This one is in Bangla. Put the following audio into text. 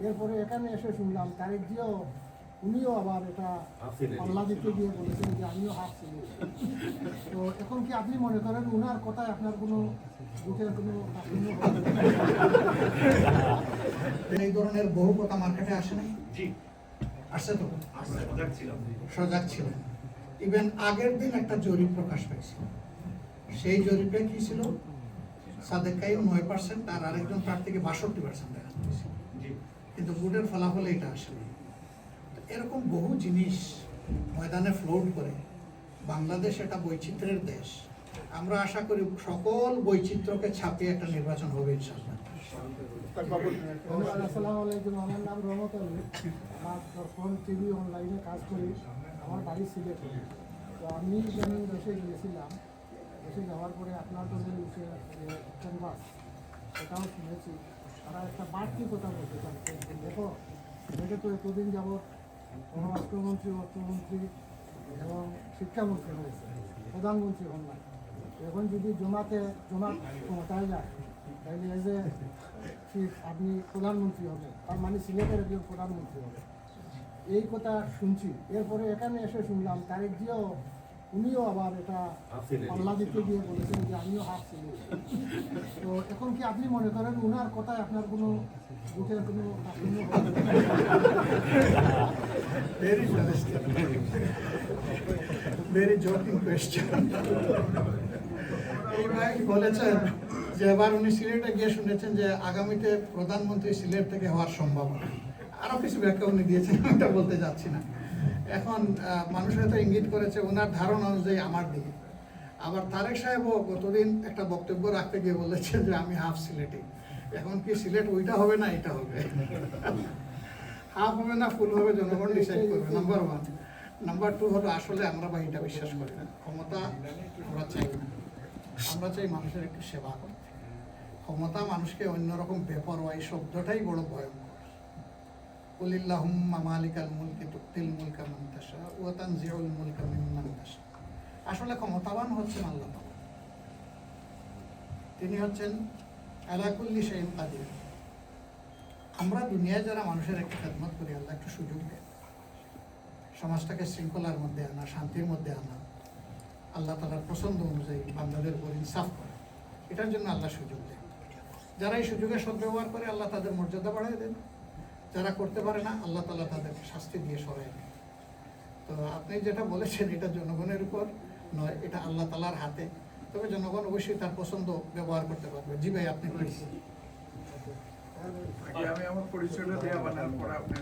এরপরে এখানে এসে শুনলাম তারেক জিয়াও উনিও আবার এটা পাল্লা দিতে গিয়ে বলেছেন যে আমিও হাফ ছিলেন। তো এখন কি আপনি মনে করেন উনার কথায় আপনার কোনো বুথের কোনো এই ধরনের বহু কথা মার্কেটে আসে নাই? আসছে তো, সজাগ ছিলেন। ইভেন আগের দিন একটা জরিপ প্রকাশ পেয়েছে, সেই জরিপে কি ছিল, সাদেক কাইম 9% আর আরেকজন প্রার্থীকে 62% দেখা যাচ্ছে, কিন্তু ভোটের ফলাফল এটা আসলে। এরকম বহু জিনিস ময়দানে ফ্লোট করে। বাংলাদেশ একটা বৈচিত্র্যের দেশ, আমরা আশা করি সকল বৈচিত্র্যকে ছাপিয়ে একটা নির্বাচন হবে ইনশাআল্লাহ। আসসালামু আলাইকুম, আমার নাম রহমত আলী, আমার টিভি অনলাইনে কাজ করি, আমার বাড়ি সিলেটে। তো আমি যেমন দেশে গিয়েছিলাম, দেশে যাওয়ার পরে আপনার জন্য ক্যানভাস এটাও শুনেছি, তারা একটা বাড়তি কথা বলতে চাচ্ছে। দেখো, এটা তো এতদিন যাবৎ পররাষ্ট্রমন্ত্রী, অর্থমন্ত্রী এবং শিক্ষামন্ত্রী হয়েছে, প্রধানমন্ত্রী হন না। এখন যদি জমাত ক্ষমতায় যায়, তাহলে এজ এ চিফ আপনি প্রধানমন্ত্রী হবেন, তার মানে সিলেটের একজন প্রধানমন্ত্রী হবে, এই কথা শুনছি। এরপরে এখানে এসে শুনলাম তারেক জিয়াও উনিও আবার এটা পাল্লা দিতে গিয়ে বলেছেন যে আমিও হাফ ছিলেন। তো এখন কি আপনি মনে করেন উনার কথায় আপনার কোনো বুথের কোনো ভেরি জোকিং কোয়েশ্চেন। এই ভাই বলেছেন যে এবার উনি সিলেটে গিয়ে শুনেছেন যে আগামীতে প্রধানমন্ত্রী সিলেট থেকে হওয়ার সম্ভাবনা। আরও কিছু ব্যাখ্যা উনি দিয়েছেন, ওটা বলতে যাচ্ছি না। এখন মানুষ হয়তো ইঙ্গিত করেছে ওনার ধারণা অনুযায়ী আমার দিকে। আবার তারেক সাহেবও গতদিন একটা বক্তব্য রাখতে গিয়ে বলেছেন যে আমি হাফ সিলেটি। এখন কি সিলেট ওইটা হবে না এটা হবে? হাফ হবে না ফুল হবে, জনগণ ডিসাইড করবে, নাম্বার 1। নাম্বার 2 হলো, আসলে আমরা বা এটা বিশ্বাস করি না, ক্ষমতা আমরা চাই না। আমরা চাই মানুষের একটু সেবা করতে। ক্ষমতা মানুষকে অন্যরকম বেপরোয়া, শব্দটাই বড় ভয়ঙ্কর। কুলিল্লাহুম্মা মালিকাল মুলকি তুতিল মুলকা মান তাশা ওয়া তানজিউল মুলকা মিম্মান তাশা। আসলে ক্ষমতাবান হচ্ছেন আল্লাহ তাআলা, তিনি হচ্ছেন আলা কুল্লি শাইইন কাদির। আমরা দুনিয়ায় যারা মানুষের একটু খেদমত করি, আল্লাহ একটু সুযোগ দেয় সমাজটাকে শৃঙ্খলার মধ্যে আনা, শান্তির মধ্যে আনা, আল্লাহ তাআলার পছন্দ অনুযায়ী বান্দাদের উপর ইনসাফ করা, এটার জন্য আল্লাহ সুযোগ দেয়। যারা এই সুযোগের সদ্ব্যবহার করে আল্লাহ তাদের মর্যাদা বাড়িয়ে দেন, যারা করতে পারে না আল্লাহ তাআলা তাদের শাস্তি দিয়ে সরাই দেন। তো আপনি যেটা বলেছেন এটা জনগণের উপর নয়, এটা আল্লাহ তাআলার হাতে। তবে জনগণ অবশ্যই তার পছন্দ ব্যবহার করতে পারবে। জি ভাই, আপনি প্লিজ। আমি আমার পরিচয়টা দিয়ে আবার পরে আপনি